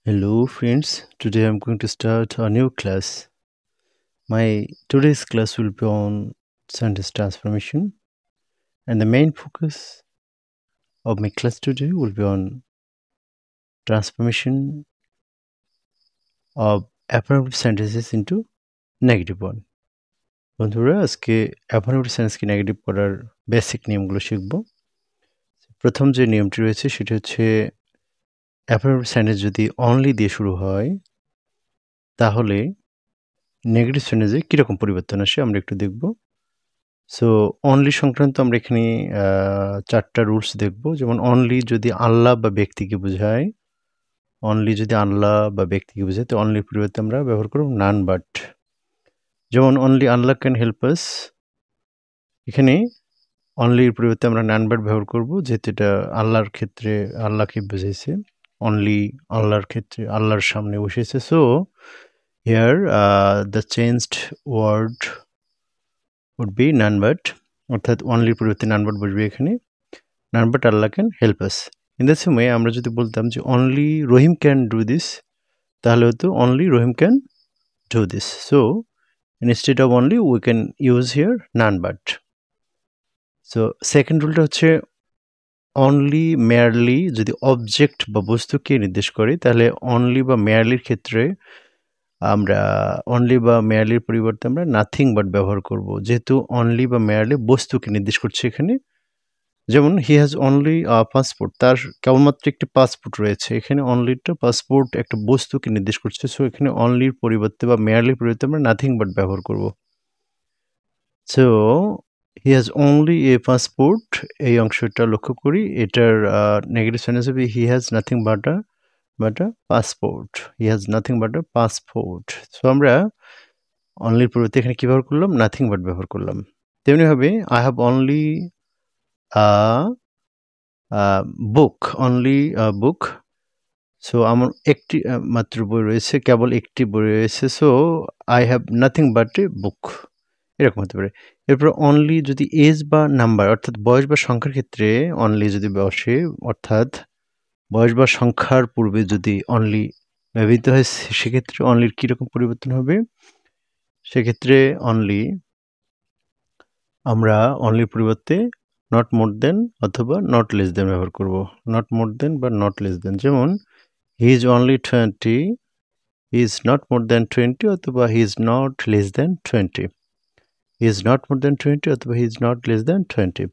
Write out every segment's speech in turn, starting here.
Hello friends, today I'm going to start a new class. My today's class will be on sentence transformation, and the main focus of my class today will be on transformation of affirmative sentences into negative one. বন্ধুরা আজকে affirmative সেন্টেন্সকে negative করার basic নিয়মগুলো শিখব। প্রথম যে নিয়মটি রয়েছে সেটি হচ্ছে অ্যাফার্মেটিভ সেন্টেন্স যদি অনলি দিয়ে শুরু হয় তাহলে নেগেটিভ সেন্টেন্সে কীরকম পরিবর্তন আসে আমরা একটু দেখব। সো অনলি সংক্রান্ত আমরা এখানে ৪টা রুলস দেখব। যেমন অনলি যদি আল্লাহ বা ব্যক্তিকে বোঝায়, অনলি যদি আল্লাহ বা ব্যক্তিকে বোঝায় তো অনলির পরিবর্তে আমরা ব্যবহার করব নান বাট। যেমন অনলি আল্লাহ ক্যান হেল্প আস, এখানে অনলির পরিবর্তে আমরা নান বাট ব্যবহার করব, যেহেতু এটা আল্লাহর ক্ষেত্রে আল্লাহকে বোঝাইছে। অনলি আল্লাহর ক্ষেত্রে আল্লাহর সামনে বসেছে। So here the changed word would be none but, অর্থাৎ অনলির পরিবর্তে নান বাট বসবে এখানে। None but Allah can help us. In the same way আমরা যদি বলতাম যে only Rahim can do this, তাহলে হতো only Rahim can do this. So instead of only we can use here none but. So second রুলটা হচ্ছে অনলি মেয়ারলি যদি object বা বস্তুকে নির্দেশ করে, তাহলে অনলি বা মেয়ারলির ক্ষেত্রে আমরা অনলি বা মেয়ারলির পরিবর্তে আমরা নাথিং বাট ব্যবহার করব, যেহেতু অনলি বা মেয়ারলি বস্তুকে নির্দেশ করছে এখানে। যেমন হি হ্যাজ অনলি পাসপোর্ট, তার কেবলমাত্র একটি পাসপোর্ট রয়েছে। এখানে অনলিটা পাসপোর্ট একটা বস্তুকে নির্দেশ করছে। সো এখানে অনলির পরিবর্তে বা মেয়ারলির পরিবর্তে আমরা নাথিং বাট ব্যবহার করব। So he has only a passport, এই অংশটা লক্ষ্য করি। এটার নেগেটিভ সেন্টেন্স হবে he has nothing but a passport. He has nothing but a passport. So আমরা অনলির পরিবর্তে এখানে কী ব্যবহার করলাম? নাথিং বাট ব্যবহার করলাম। তেমনিভাবে I have only a book, only book. So আমার একটি মাত্র বই রয়েছে, কেবল একটি বই রয়েছে। So I have nothing but a book, এরকম হতে পারে। এরপর অনলি যদি এজ বা নাম্বার অর্থাৎ বয়স বা সংখ্যার ক্ষেত্রে অনলি যদি বসে, অর্থাৎ বয়স বা সংখ্যার পূর্বে যদি অনলি ব্যবহৃত হয়, সেক্ষেত্রে অনলির কীরকম পরিবর্তন হবে? সেক্ষেত্রে অনলি আমরা অনলির পরিবর্তে নট মোর দেন অথবা নট লেস দেন ব্যবহার করব। নট মোর দেন বা নট লেস দেন। যেমন he is only 20, he is not more than 20 অথবা he is not less than 20। He is not more than 20 অথবা he is not less than 20।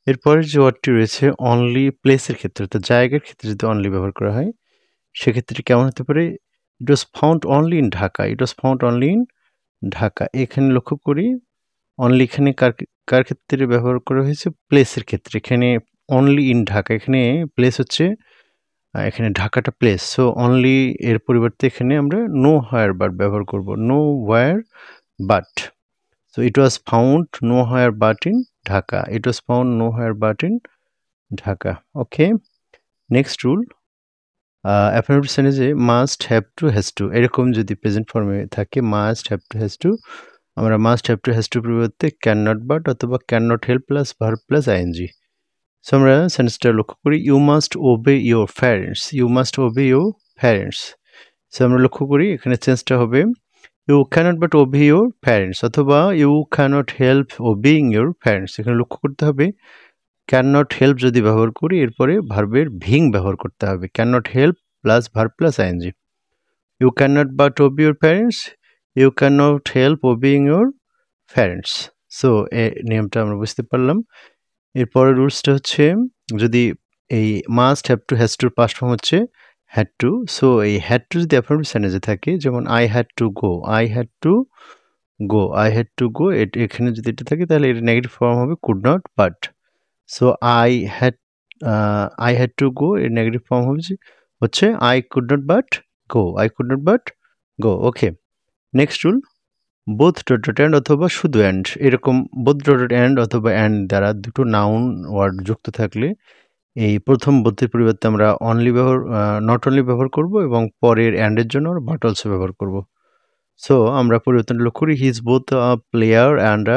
এরপরের যে ওয়ার্ডটি রয়েছে অনলি প্লেসের ক্ষেত্রে, অর্থাৎ জায়গার ক্ষেত্রে যদি অনলি ব্যবহার করা হয়, সেক্ষেত্রে কেমন হতে পারে? It was found only in Dhaka, it was found only in Dhaka. এখানে লক্ষ্য করি অনলি এখানে কার ক্ষেত্রে ব্যবহার করা হয়েছে? প্লেসের ক্ষেত্রে। এখানে অনলি ইন ঢাকা, এখানে প্লেস হচ্ছে এখানে ঢাকাটা প্লেস। সো অনলি এর পরিবর্তে এখানে আমরা নো হোয়ার বাট ব্যবহার করব, nowhere but. So it was found nowhere but in Dhaka, it was found nowhere but in Dhaka. Okay, next rule, affirmative সেন্টেন্সে must, have to, has to, এরকম যদি present ফর্মে থাকে must, have to, has to, আমরা must, have to, has to পরিবর্তে can not but অথবা can not help plus verb plus ING. So আমরা সেন্টেন্সটা লক্ষ্য করি, you must obey your parents, you must obey your parents. So আমরা লক্ষ্য করি এখানে চেঞ্জটা হবে you cannot but obey your parents অথবা you cannot help obeying your parents. এখানে লক্ষ্য করতে হবে ক্যান নট হেল্প যদি ব্যবহার করি, এরপরে ভার্বের ভিং ব্যবহার করতে হবে। Can not help plus verb plus ING. You can not but obey your parents, you can not help obeying your parents. So এই নিয়মটা আমরা বুঝতে পারলাম। এরপরের রুলসটা হচ্ছে যদি এই must, have to, has tour past form হচ্ছে হ্যাড টু। সো এই হ্যাড টু যদি অ্যাফার্মেটিভ সেন্টেন্সে থাকে, যেমন I had to go, I had to go, I had to go, এখানে যদি এটা থাকে তাহলে এর নেগেটিভ ফর্ম হবে could not but. So I had to go এর নেগেটিভ ফর্ম হচ্ছে I could not but go, I could not but go. Okay, next rule, both dot dot and অথবা শুধু অ্যান্ড, এরকম বোথ ডট ডট অ্যান্ড অথবা and দ্বারা দুটো noun word যুক্ত থাকলে এই প্রথম বোথের পরিবর্তে আমরা অনলি নট অনলি ব্যবহার করব এবং পরের অ্যান্ডের জন্য আমরা বাট অলসো ব্যবহার করব। সো আমরা পরিবর্তন লক্ষ্য করি, he is both a player and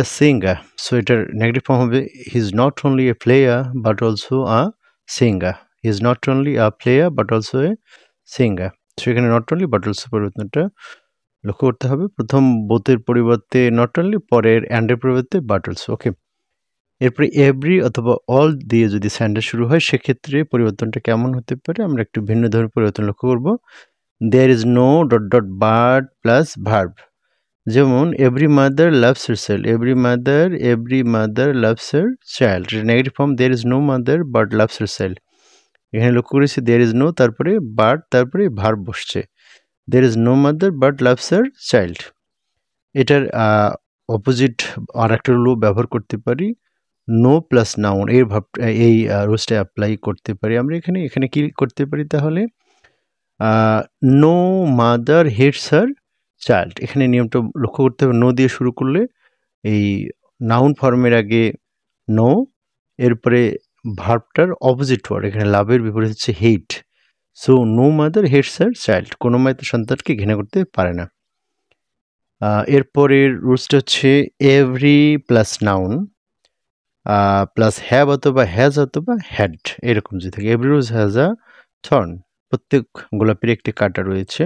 a singer. So এটার নেগেটিভ ফর্ম হবে হি is not only a player but also a singer. He is not only a player but also a singer. সেখানে not only but also পরিবর্তনটা লক্ষ্য করতে হবে। প্রথম বোথের পরিবর্তে not only, পরের অ্যান্ডের পরিবর্তে বাট অলসো। ওকে, এরপরে এভরি অথবা অল দিয়ে যদি সেন্টেন্স শুরু হয় সেক্ষেত্রে পরিবর্তনটা কেমন হতে পারে, আমরা একটু ভিন্ন ধরনের পরিবর্তন লক্ষ্য করব। There is no dot dot but plus verb. যেমন every mother loves her child, every mother loves her child, negative form there is no mother but loves her child. এখানে লক্ষ্য করেছি দেয়ার ইজ নো তারপরে but তারপরে verb বসছে, there is no mother but loves her child. এটার opposite আর একটা রুলও ব্যবহার করতে পারি, নো প্লাস নাউন এর ভাব এই রুলসটা অ্যাপ্লাই করতে পারি আমরা। এখানে কি করতে পারি তাহলে, no mother hates her child. এখানে নিয়মটা লক্ষ্য করতে হবে, নো দিয়ে শুরু করলে এই নাউন ফর্মের আগে নো, এরপরে ভার্বটার অপোজিট ওয়ার্ড, এখানে লাভের বিপরীত হচ্ছে hate. So no mother hates her child, কোনো মায়ের সন্তানকে ঘৃণা করতে পারে না। এরপরের রুলসটা হচ্ছে every plus noun plus have অথবা হ্যাজ অথবা হ্যাড, এরকম যদি থাকে। Every rose has a thorn, প্রত্যেক গোলাপের একটি কাঁটা রয়েছে।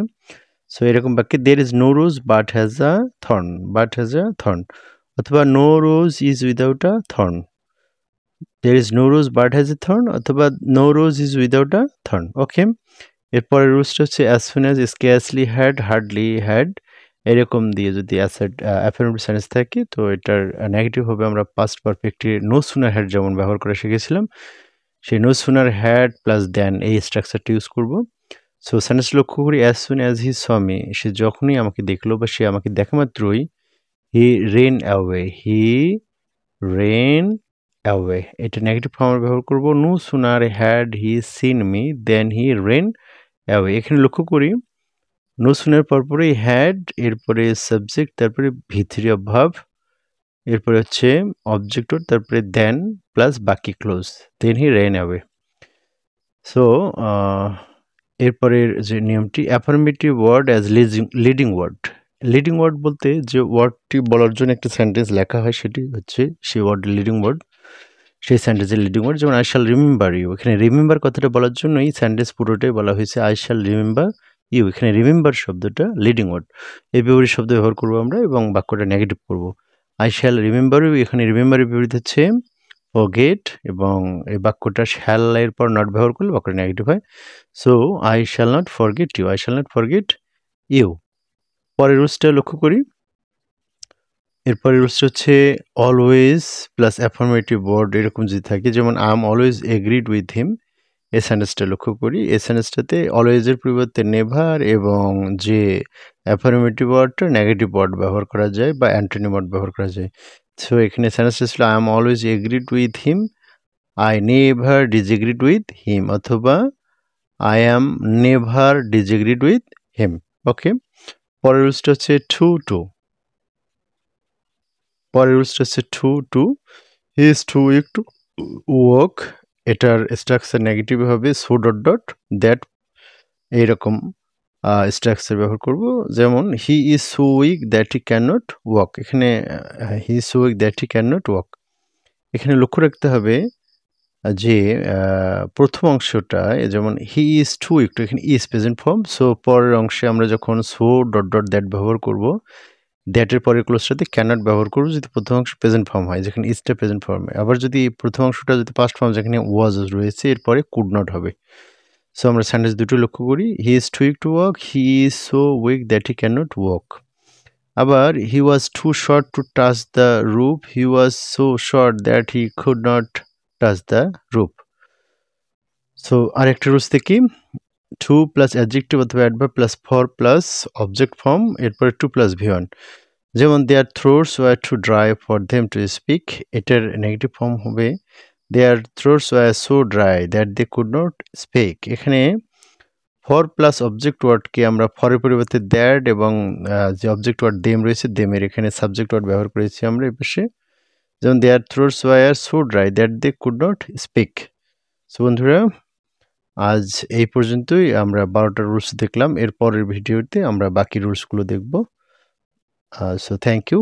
সো এরকম বাক্যে there is no rose but has a thorn, but has a thorn, অথবা no rose is without a thorn, there is no rose but has a thorn, অথবা no rose is without a thorn. Okay, এরপরের রুলসটা হচ্ছে as soon as, স্কেয়াসলি had, hardly had, এরকম দিয়ে যদি affirmative sentence থাকে তো এটার নেগেটিভ হবে, আমরা পাস্ট পারফেক্টে নো সুনার হ্যাড যেমন ব্যবহার করে শিখেছিলাম, সেই no sooner had plus then এই স্ট্রাকচারটা ইউজ করব। সো সেন্টেন্স লক্ষ্য করি, as soon as he saw me, সে যখনই আমাকে দেখলো বা সে আমাকে দেখা মাত্রই, he ran away, he ran away, এটা নেগেটিভ ফর্মে ব্যবহার করব। No sooner had he seen me then he ran away. এখানে লক্ষ্য করি নো সুনের পরপরে হ্যাড, এরপরে সাবজেক্ট, তারপরে ভিতরি অভাব, এরপরে হচ্ছে অবজেক্ট, তারপরে দেন প্লাস বাকি clause, then he ran away. So এরপরের যে নিয়মটি, affirmative word as leading word. Leading word বলতে যে ওয়ার্ডটি বলার জন্য একটা সেন্টেন্স লেখা হয় সেটি হচ্ছে সেই ওয়ার্ড লিডিং ওয়ার্ড, সেই সেন্টেন্সের লিডিং ওয়ার্ড। যেমন আই শ্যাল রিমেম্বার ইউ, এখানে রিমেম্বার কথাটা বলার জন্য এই সেন্টেন্স পুরোটাই বলা হয়েছে আই শ্যাল রিমেম্বার ইউ। এখানে রিমেম্বার শব্দটা লিডিং ওয়ার্ড, এই বিপরীত শব্দ ব্যবহার করবো আমরা এবং বাক্যটা নেগেটিভ করব। আই শ্যাল রিমেম্বার ইউ, এখানে রিমেম্বারের বিপরীত হচ্ছে ফরগেট, এবং এই বাক্যটা শ্যাল এর পর নট ব্যবহার করলে বাক্যটা নেগেটিভ হয়। So I shall not forget you, I shall not forget you. পরের রুলসটা লক্ষ্য করি, এরপরের রুলসটা হচ্ছে অলওয়েজ প্লাস অ্যাফার্মেটিভ ওয়ার্ড এরকম যদি থাকে, যেমন I am always agreed with হিম, এই সেন্টেন্সটা লক্ষ্য করি। এই সেন্টেন্সটাতে অলওয়েজের পরিবর্তে নেভার এবং যে অ্যাফার্মেটিভ ওয়ার্ডটা নেগেটিভ ওয়ার্ড ব্যবহার করা যায় বা অ্যান্টোনিম ওয়ার্ড ব্যবহার করা যায়। সো এখানে সেন্টেন্সটা ছিল I am always agreed with him, I never disagreed with him, অথবা I am never disagreed with him. Okay, পরের রুলসটা হচ্ছে টু টু, পরের রুলসটা হচ্ছে too he is too weak to walk, এটার স্ট্রাকচার নেগেটিভ হবে সো ডট ডট দ্যাট, এইরকম স্ট্রাকচার ব্যবহার করব। যেমন he is so weak that he can not walk, এখানে he is so weak that he can not walk. এখানে লক্ষ্য রাখতে হবে যে প্রথম অংশটা, যেমন he is too weak to, এখানে ইজ প্রেজেন্ট ফর্ম। সো পরের অংশে আমরা যখন সো ডট ডট দ্যাট ব্যবহার করব, দ্যাটের পরের ক্লোজটাতে ক্যানট ব্যবহার করবো যদি প্রথম অংশ প্রেজেন্ট ফর্ম হয়, যেখানে ইজটা প্রেজেন্ট ফর্মে। আবার যদি প্রথম অংশটা যদি পাস্ট ফর্ম, যেখানে ওয়াজ রয়েছে, এরপরে কুড নট হবে। সো আমরা সেন্টেন্স দুটো লক্ষ্য করি, he is too weak to walk, he is so weak that he can not walk. আবার he was too short to touch the roof, he was so short that he could not touch the roof. So আরেকটা rules থেকে too plus adjective অথবা adverb plus for plus object form, এরপরে too plus V one. যেমন their throats war two dry for them to speak, এটার negative form হবে their throats were so dry that they could not speak. এখানে for plus object ওয়ার্ডকে আমরা ফরের পরিবর্তে that, এবং যে অবজেক্ট ওয়ার্ড দেম রয়েছে দেমের এখানে সাবজেক্ট ওয়ার্ড ব্যবহার করেছি আমরা এই পাশে। যেমন their throats were so dry that they could not speak. So বন্ধুরা, আজ এই পর্যন্তই, আমরা 12টা রুলস দেখলাম। এর পরের ভিডিওতে আমরা বাকি রুলসগুলো দেখব। So thank you.